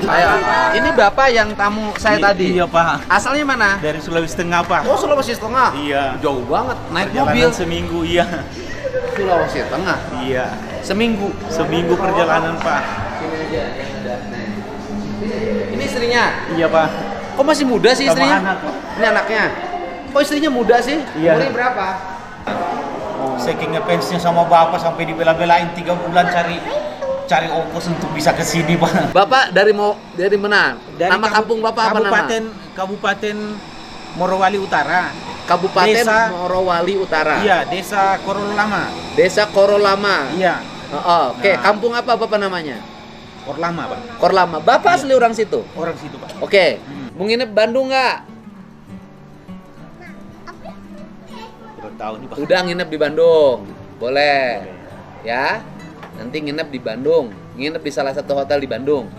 Ayo, ini Bapak yang tamu saya tadi. Iya, Pak. Asalnya mana? Dari Sulawesi Tengah, Pak. Oh, Sulawesi Tengah. Iya. Jauh banget. Naik Perjalanan mobil. seminggu, iya. Sulawesi Tengah. Iya. Seminggu. Seminggu perjalanan, Pak. Sini aja yang udah. Ini istrinya. Iya, Pak. Kok masih muda sih Sama istrinya? anak, Pak. Ini anaknya. Kok istrinya muda sih? Iya. Umurnya berapa? Saking ngefansnya sama Bapak sampai dibela-belain 3 bulan cari ongkos untuk bisa ke sini, Pak. Bapak dari mana? Nama kampung Bapak apa nama? Kabupaten Morowali Utara. Kabupaten Desa- Morowali Utara. Iya, Desa Korolama. Desa Korolama. Iya, Oke, Nah. kampung apa Bapak namanya? Korlama, Pak. Korlama. Bapak asli orang situ? Orang situ, Pak. Oke. Mau nginep Bandung nggak? Kurang tahu nih, Pak. Udah nginep di Bandung. Boleh. Ya. Nanti nginep di Bandung. Nginep di salah satu hotel di Bandung.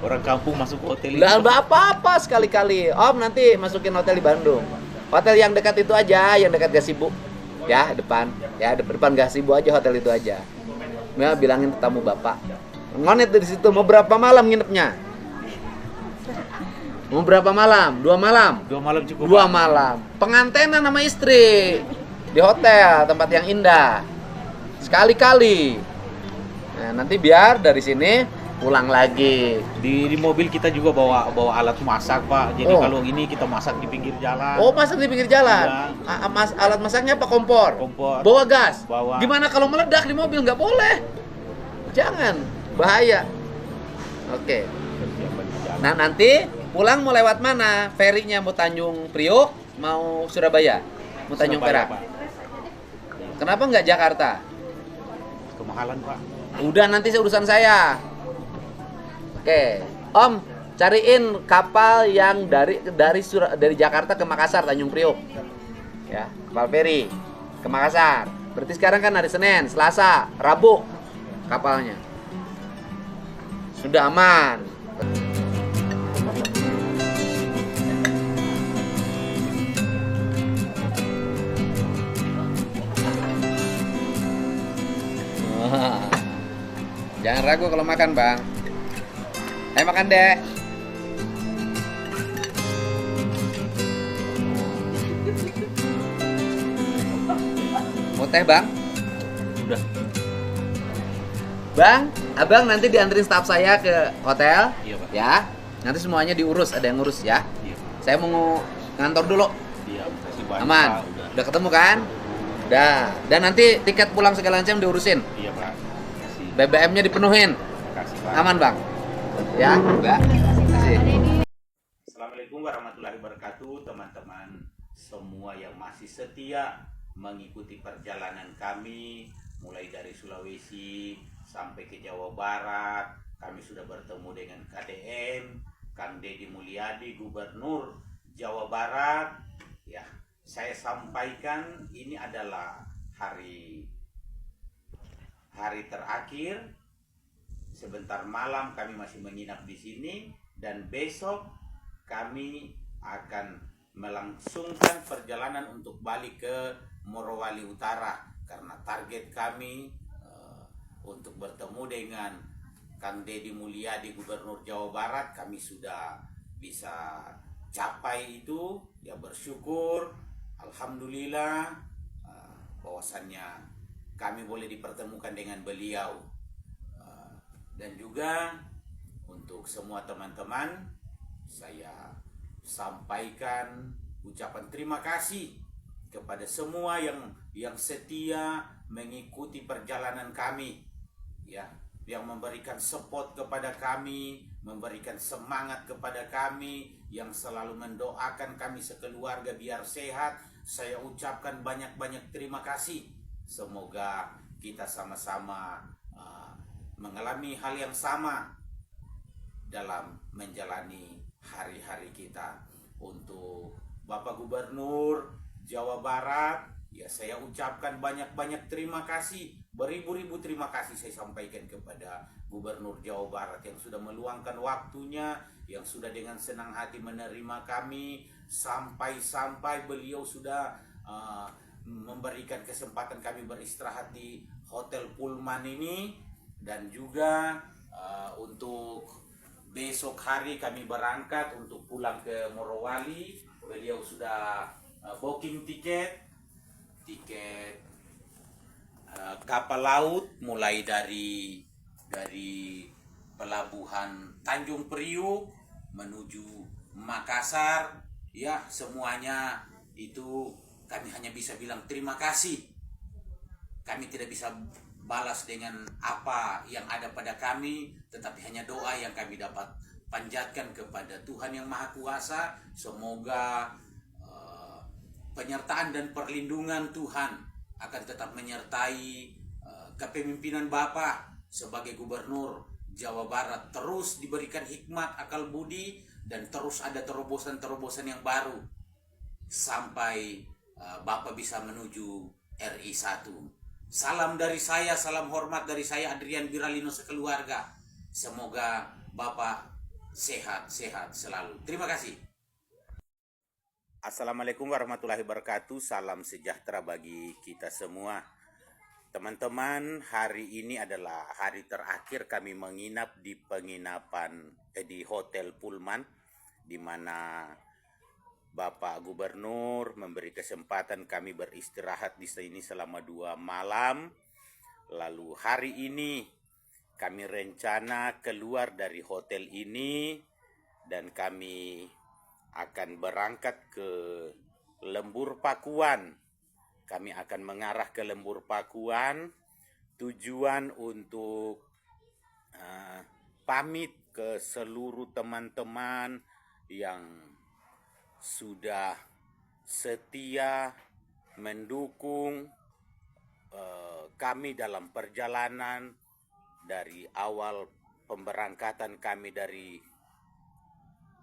Orang kampung masuk hotel ini. Nggak apa-apa sekali-kali. Om nanti masukin hotel di Bandung. Hotel yang dekat itu aja, yang dekat Gasibu. Ya, depan. Ya, depan Gasibu aja hotel itu aja. Ya, bilangin ke tamu Bapak. Ngonet dari situ. Mau berapa malam nginepnya? Mau berapa malam? 2 malam? 2 malam cukup. 2 Pak. malam. Pengantenan sama istri di hotel, tempat yang indah. Sekali-kali. Nah, nanti biar dari sini pulang lagi. Di mobil kita juga bawa alat masak, Pak. Jadi Oh. kalau ini kita masak di pinggir jalan. Oh, masak di pinggir jalan. Alat masaknya apa? Kompor. Kompor. Bawa gas. Bawa. Gimana kalau meledak di mobil? Nggak boleh. Jangan, bahaya. Oke. Persiapan di jalan. Nah, nanti pulang mau lewat mana? Ferinya mau Tanjung Priok, mau Surabaya? Mau Tanjung Surabaya, Perak? Pak. Kenapa nggak Jakarta? Kemahalan, Pak. Udah nanti urusan saya. Oke, Om, cariin kapal yang dari Jakarta ke Makassar, Tanjung Priok. Ya, kapal feri ke Makassar. Berarti sekarang kan hari Senin, Selasa, Rabu kapalnya. Sudah aman. Wah. Jangan ragu kalau makan, Bang. Ayo makan, Dek. Mau teh, Bang? Udah. Bang, Abang nanti dianterin staf saya ke hotel. Iya, Pak. Ya. Nanti semuanya diurus, ada yang ngurus ya. Iya. Saya mau ngantor dulu. Iya, makasih banyak, Aman. Pak. Udah ketemu kan? Udah. Dan nanti tiket pulang segala macam diurusin. Iya, Pak. Makasih. BBM-nya dipenuhin. Makasih, Pak. Aman, Bang? Ya, enggak. Makasih. Assalamualaikum warahmatullahi wabarakatuh, teman-teman semua yang masih setia mengikuti perjalanan kami mulai dari Sulawesi sampai ke Jawa Barat. Kami sudah bertemu dengan KDM, Kang Deddy Mulyadi, Gubernur Jawa Barat. Ya, saya sampaikan ini adalah hari terakhir. Sebentar malam kami masih menginap di sini dan besok kami akan melangsungkan perjalanan untuk balik ke Morowali Utara karena target kami untuk bertemu dengan Kang Deddy Mulyadi, Gubernur Jawa Barat, kami sudah bisa capai itu. Ya, bersyukur, alhamdulillah, bahwasannya kami boleh dipertemukan dengan beliau. Dan juga untuk semua teman-teman, saya sampaikan ucapan terima kasih kepada semua yang setia mengikuti perjalanan kami, ya, yang memberikan support kepada kami, memberikan semangat kepada kami, yang selalu mendoakan kami sekeluarga biar sehat. Saya ucapkan banyak-banyak terima kasih. Semoga kita sama-sama mengalami hal yang sama dalam menjalani hari-hari kita. Untuk Bapak Gubernur Jawa Barat, ya, saya ucapkan banyak-banyak terima kasih, beribu-ribu terima kasih saya sampaikan kepada Gubernur Jawa Barat yang sudah meluangkan waktunya, yang sudah dengan senang hati menerima kami, sampai-sampai beliau sudah memberikan kesempatan kami beristirahat di Hotel Pullman ini, dan juga untuk besok hari kami berangkat untuk pulang ke Morowali. Beliau sudah booking tiket kapal laut mulai dari pelabuhan Tanjung Priuk menuju Makassar. Ya, semuanya itu kami hanya bisa bilang terima kasih. Kami tidak bisa balas dengan apa yang ada pada kami, tetapi hanya doa yang kami dapat panjatkan kepada Tuhan Yang Maha Kuasa. Semoga penyertaan dan perlindungan Tuhan akan tetap menyertai kepemimpinan Bapak sebagai Gubernur Jawa Barat, terus diberikan hikmat, akal budi, dan terus ada terobosan-terobosan yang baru sampai Bapak bisa menuju RI 1. Salam dari saya, salam hormat dari saya Adrian Biralino sekeluarga. Semoga Bapak sehat-sehat selalu. Terima kasih. Assalamualaikum warahmatullahi wabarakatuh. Salam sejahtera bagi kita semua. Teman-teman, hari ini adalah hari terakhir kami menginap di penginapan di Hotel Pullman, di mana Bapak Gubernur memberi kesempatan kami beristirahat di sini selama 2 malam. Lalu hari ini kami rencana keluar dari hotel ini dan kami akan berangkat ke Lembur Pakuan. Kami akan mengarah ke Lembur Pakuan, tujuan untuk pamit ke seluruh teman-teman yang sudah setia mendukung kami dalam perjalanan dari awal pemberangkatan kami dari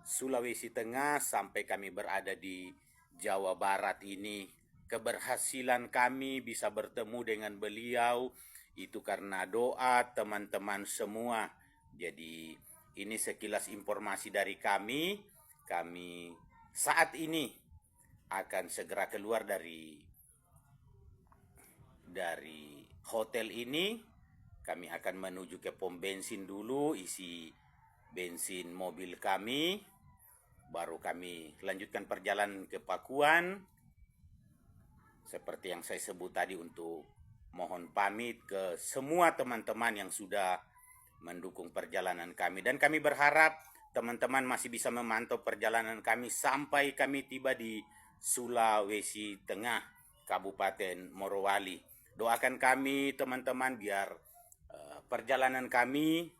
Sulawesi Tengah sampai kami berada di Jawa Barat ini. Keberhasilan kami bisa bertemu dengan beliau itu karena doa teman-teman semua. Jadi ini sekilas informasi dari kami. Kami saat ini akan segera keluar dari hotel ini. Kami akan menuju ke pom bensin dulu, isi bensin mobil kami. Baru kami lanjutkan perjalanan ke Pakuan. Seperti yang saya sebut tadi, untuk mohon pamit ke semua teman-teman yang sudah mendukung perjalanan kami. Dan kami berharap teman-teman masih bisa memantau perjalanan kami sampai kami tiba di Sulawesi Tengah, Kabupaten Morowali. Doakan kami teman-teman biar perjalanan kami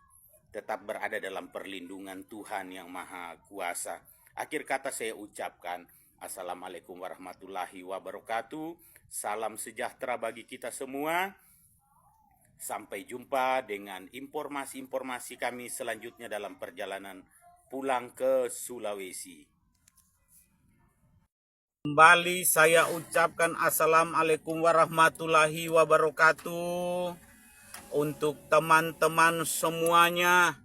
tetap berada dalam perlindungan Tuhan Yang Maha Kuasa. Akhir kata saya ucapkan Assalamualaikum warahmatullahi wabarakatuh. Salam sejahtera bagi kita semua. Sampai jumpa dengan informasi-informasi kami selanjutnya dalam perjalanan pulang ke Sulawesi. Kembali saya ucapkan Assalamualaikum warahmatullahi wabarakatuh. Untuk teman-teman semuanya,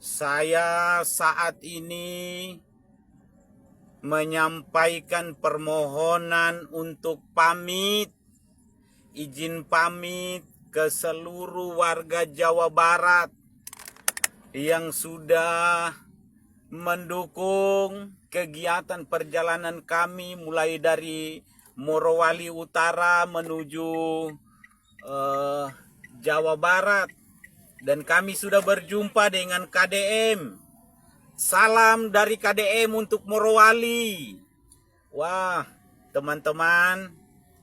saya saat ini menyampaikan permohonan untuk pamit, izin pamit ke seluruh warga Jawa Barat yang sudah mendukung kegiatan perjalanan kami mulai dari Morowali Utara menuju Jawa Barat, dan kami sudah berjumpa dengan KDM. Salam dari KDM untuk Morowali. Wah, teman-teman,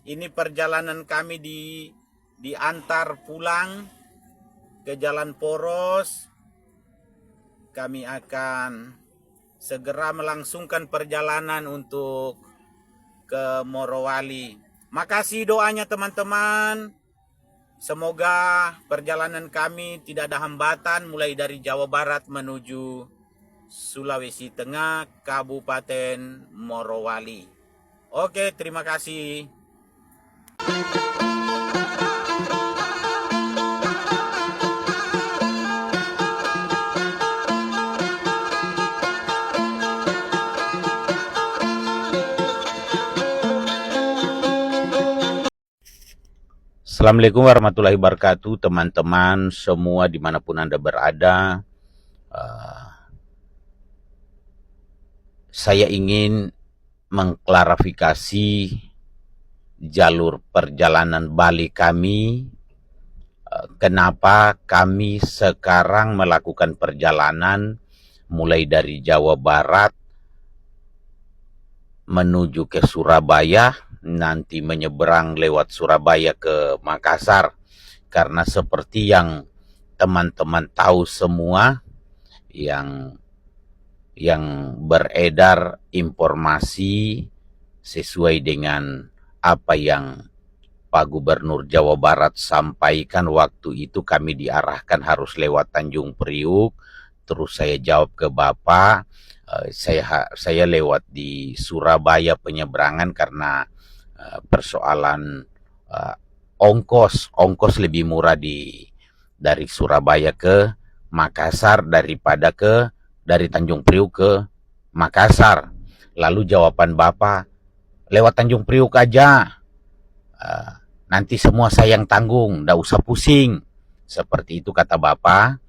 ini perjalanan kami diantar pulang ke Jalan Poros. Kami akan segera melangsungkan perjalanan untuk ke Morowali. Makasih doanya teman-teman. Semoga perjalanan kami tidak ada hambatan mulai dari Jawa Barat menuju Sulawesi Tengah, Kabupaten Morowali. Oke, terima kasih. Assalamualaikum warahmatullahi wabarakatuh, teman-teman semua dimanapun Anda berada. Saya ingin mengklarifikasi jalur perjalanan balik kami. Kenapa kami sekarang melakukan perjalanan mulai dari Jawa Barat menuju ke Surabaya, nanti menyeberang lewat Surabaya ke Makassar. Karena seperti yang teman-teman tahu semua, yang beredar informasi sesuai dengan apa yang Pak Gubernur Jawa Barat sampaikan waktu itu, kami diarahkan harus lewat Tanjung Priuk. Terus saya jawab ke Bapak, saya lewat di Surabaya penyeberangan karena persoalan ongkos lebih murah dari Surabaya ke Makassar daripada dari Tanjung Priuk ke Makassar. Lalu jawaban Bapak, lewat Tanjung Priuk aja, nanti semua saya yang tanggung, ndak usah pusing. Seperti itu kata Bapak.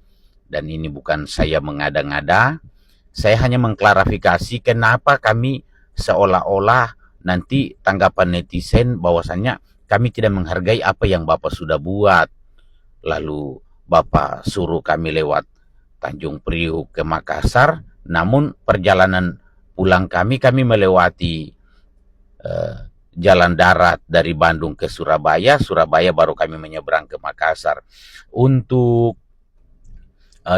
Dan ini bukan saya mengada-ngada, saya hanya mengklarifikasi kenapa kami seolah-olah nanti tanggapan netizen bahwasannya kami tidak menghargai apa yang Bapak sudah buat. Lalu Bapak suruh kami lewat Tanjung Priuk ke Makassar, namun perjalanan pulang kami melewati jalan darat dari Bandung ke Surabaya, baru kami menyeberang ke Makassar. Untuk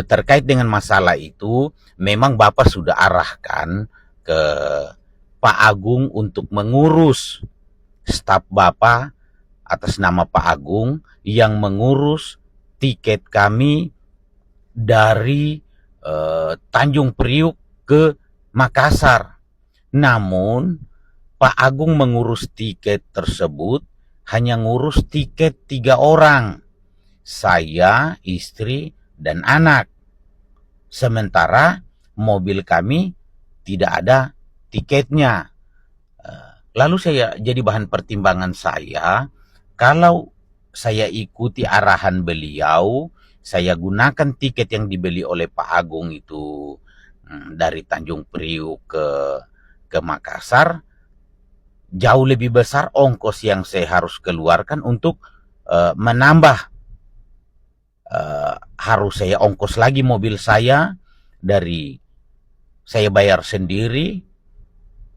terkait dengan masalah itu, memang Bapak sudah arahkan ke Pak Agung untuk mengurus staf Bapak atas nama Pak Agung yang mengurus tiket kami dari Tanjung Priuk ke Makassar. Namun Pak Agung mengurus tiket tersebut hanya ngurus tiket 3 orang, saya, istri, dan anak. Sementara mobil kami tidak ada tiketnya. Lalu saya jadi bahan pertimbangan saya, kalau saya ikuti arahan beliau, saya gunakan tiket yang dibeli oleh Pak Agung itu dari Tanjung Priuk ke Makassar, jauh lebih besar ongkos yang saya harus keluarkan untuk menambah. Harus saya ongkos lagi mobil saya, saya bayar sendiri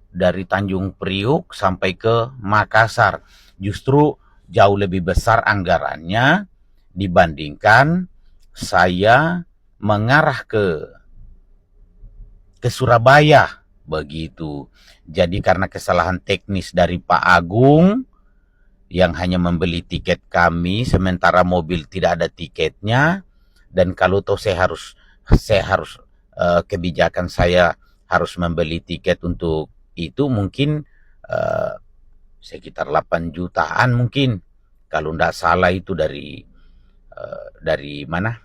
dari Tanjung Priuk sampai ke Makassar. Justru jauh lebih besar anggarannya dibandingkan saya mengarah ke Surabaya begitu. Jadi karena kesalahan teknis dari Pak Agung yang hanya membeli tiket kami sementara mobil tidak ada tiketnya, dan kalau toh saya harus kebijakan saya harus membeli tiket untuk itu mungkin sekitar 8 jutaan mungkin kalau tidak salah, itu dari mana,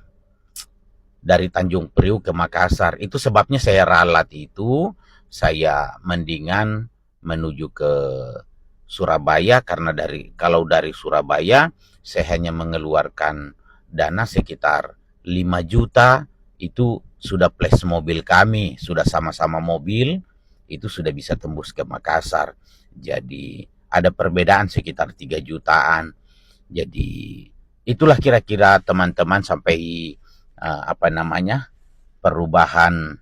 dari Tanjung Priuk ke Makassar. Itu sebabnya saya ralat itu, saya mendingan menuju ke Surabaya, karena kalau dari Surabaya saya hanya mengeluarkan dana sekitar 5 juta, itu sudah plus mobil kami, sudah sama-sama mobil, itu sudah bisa tembus ke Makassar. Jadi ada perbedaan sekitar 3 jutaan. Jadi itulah kira-kira teman-teman sampai perubahan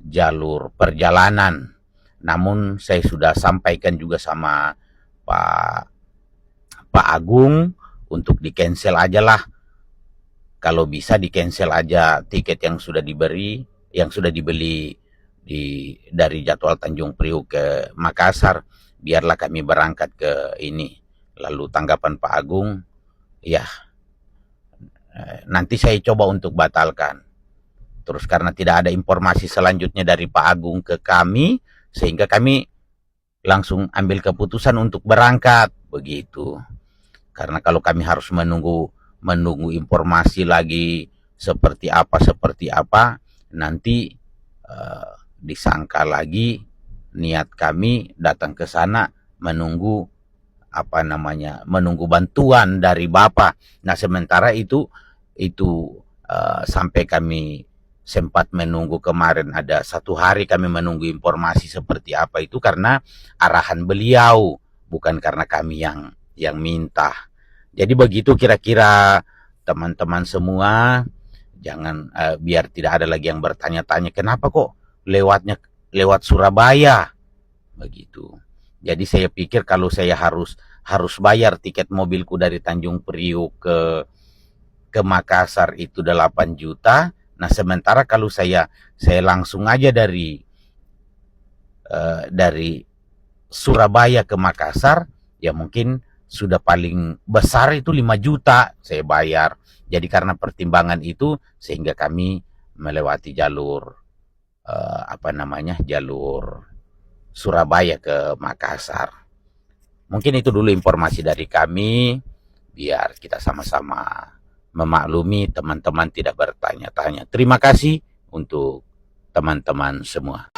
jalur perjalanan. Namun saya sudah sampaikan juga sama Pak Agung untuk di-cancel aja lah. Kalau bisa di-cancel aja tiket yang sudah dibeli dari jadwal Tanjung Priuk ke Makassar, biarlah kami berangkat ke ini. Lalu tanggapan Pak Agung, ya nanti saya coba untuk batalkan. Terus karena tidak ada informasi selanjutnya dari Pak Agung ke kami, sehingga kami langsung ambil keputusan untuk berangkat begitu. Karena kalau kami harus menunggu informasi lagi seperti apa, nanti disangka lagi niat kami datang ke sana menunggu menunggu bantuan dari Bapak. Nah, sementara itu sampai kami sempat menunggu kemarin, ada 1 hari kami menunggu informasi seperti apa itu karena arahan beliau, bukan karena kami yang minta. Jadi begitu kira-kira teman-teman semua, jangan biar tidak ada lagi yang bertanya-tanya kenapa kok lewat Surabaya begitu. Jadi saya pikir kalau saya harus bayar tiket mobilku dari Tanjung Priuk ke Makassar itu 8 juta. Nah, sementara kalau saya langsung aja dari Surabaya ke Makassar, ya mungkin sudah paling besar itu 5 juta saya bayar. Jadi karena pertimbangan itu sehingga kami melewati jalur jalur Surabaya ke Makassar. Mungkin itu dulu informasi dari kami, biar kita sama-sama memaklumi teman-teman tidak bertanya-tanya. Terima kasih untuk teman-teman semua.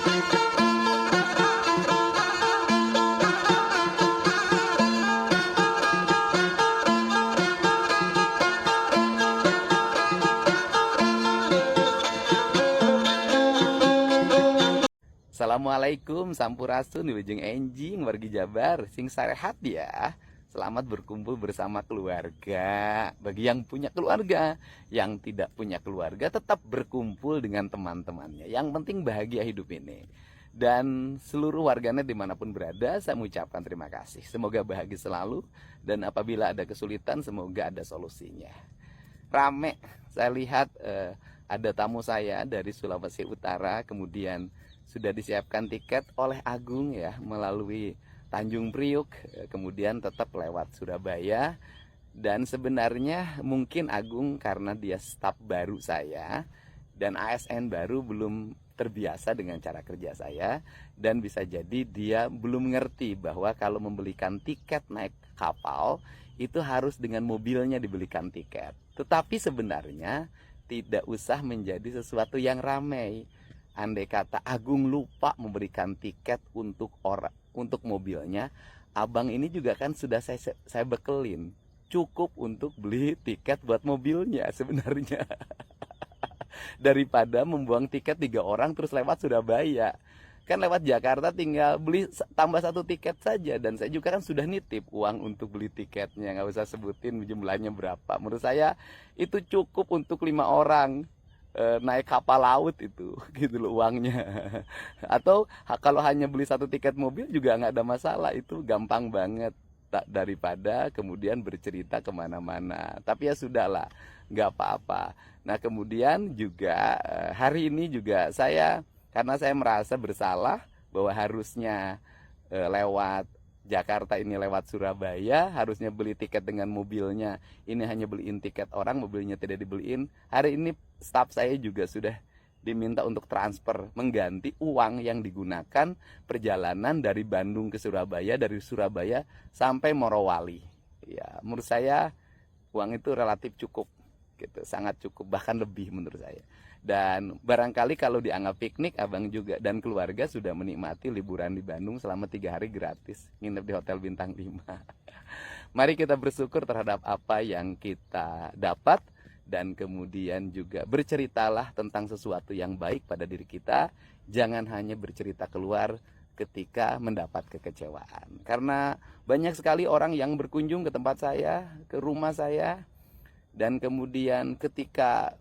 Assalamualaikum, sampurasun, wilujeng enjing, wargi Jabar, sing sarehat ya. Selamat berkumpul bersama keluarga. Bagi yang punya keluarga, yang tidak punya keluarga, tetap berkumpul dengan teman-temannya. Yang penting bahagia hidup ini. Dan seluruh warganet dimanapun berada, saya mengucapkan terima kasih. Semoga bahagia selalu, dan apabila ada kesulitan, semoga ada solusinya. Rame, saya lihat ada tamu saya dari Sulawesi Utara, kemudian sudah disiapkan tiket oleh Agung ya melalui Tanjung Priuk, kemudian tetap lewat Surabaya. Dan sebenarnya mungkin Agung karena dia staf baru saya dan ASN baru belum terbiasa dengan cara kerja saya, dan bisa jadi dia belum mengerti bahwa kalau membelikan tiket naik kapal itu harus dengan mobilnya dibelikan tiket. Tetapi sebenarnya tidak usah menjadi sesuatu yang ramai. Andai kata Agung lupa memberikan tiket untuk mobilnya, abang ini juga kan sudah saya bekelin. Cukup untuk beli tiket buat mobilnya sebenarnya. Daripada membuang tiket 3 orang terus lewat Surabaya. Kan lewat Jakarta tinggal beli tambah 1 tiket saja. Dan saya juga kan sudah nitip uang untuk beli tiketnya. Nggak usah sebutin jumlahnya berapa. Menurut saya itu cukup untuk 5 orang. Naik kapal laut itu gitu loh uangnya. Atau kalau hanya beli 1 tiket mobil juga nggak ada masalah, itu gampang banget, daripada kemudian bercerita kemana-mana. Tapi ya sudahlah, nggak apa-apa. Nah kemudian juga hari ini juga karena saya merasa bersalah bahwa harusnya lewat Jakarta ini lewat Surabaya, harusnya beli tiket dengan mobilnya. Ini hanya beliin tiket orang, mobilnya tidak dibeliin. Hari ini staf saya juga sudah diminta untuk transfer, mengganti uang yang digunakan perjalanan dari Bandung ke Surabaya, dari Surabaya sampai Morowali. Ya, menurut saya uang itu relatif cukup, gitu, sangat cukup, bahkan lebih menurut saya. Dan barangkali kalau dianggap piknik, abang juga dan keluarga sudah menikmati liburan di Bandung selama 3 hari gratis, nginep di Hotel Bintang 5. Mari kita bersyukur terhadap apa yang kita dapat, dan kemudian juga berceritalah tentang sesuatu yang baik pada diri kita. Jangan hanya bercerita keluar ketika mendapat kekecewaan. Karena banyak sekali orang yang berkunjung ke tempat saya, ke rumah saya, dan kemudian ketika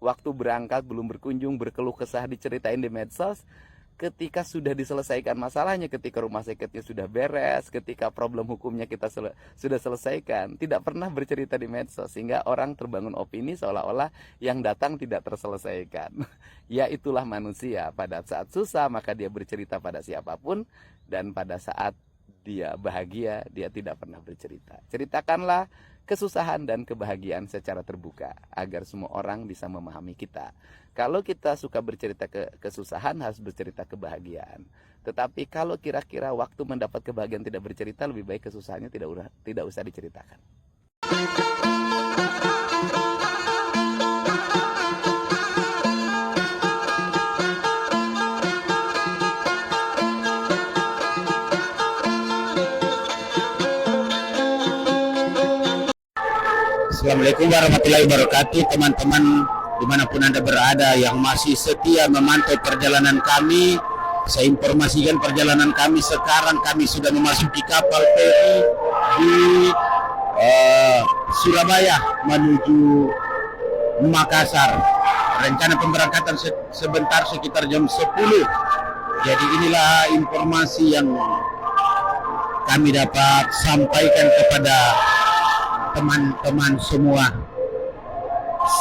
waktu berangkat belum berkunjung, berkeluh kesah, diceritain di medsos. Ketika sudah diselesaikan masalahnya, ketika rumah sakitnya sudah beres, ketika problem hukumnya kita sudah selesaikan, tidak pernah bercerita di medsos, sehingga orang terbangun opini seolah-olah yang datang tidak terselesaikan. Ya itulah manusia, pada saat susah maka dia bercerita pada siapapun, dan pada saat dia bahagia dia tidak pernah bercerita. Ceritakanlah kesusahan dan kebahagiaan secara terbuka agar semua orang bisa memahami kita. Kalau kita suka bercerita kesusahan, harus bercerita kebahagiaan. Tetapi kalau kira-kira waktu mendapat kebahagiaan tidak bercerita, lebih baik kesusahannya tidak usah diceritakan. Assalamualaikum warahmatullahi wabarakatuh, teman-teman dimanapun Anda berada yang masih setia memantau perjalanan kami. Saya informasikan perjalanan kami sekarang, kami sudah memasuki kapal feri di Surabaya menuju Makassar. Rencana pemberangkatan sebentar sekitar jam 10. Jadi inilah informasi yang kami dapat sampaikan kepada teman-teman semua.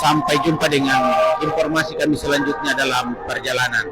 Sampai jumpa dengan informasi kami selanjutnya dalam perjalanan.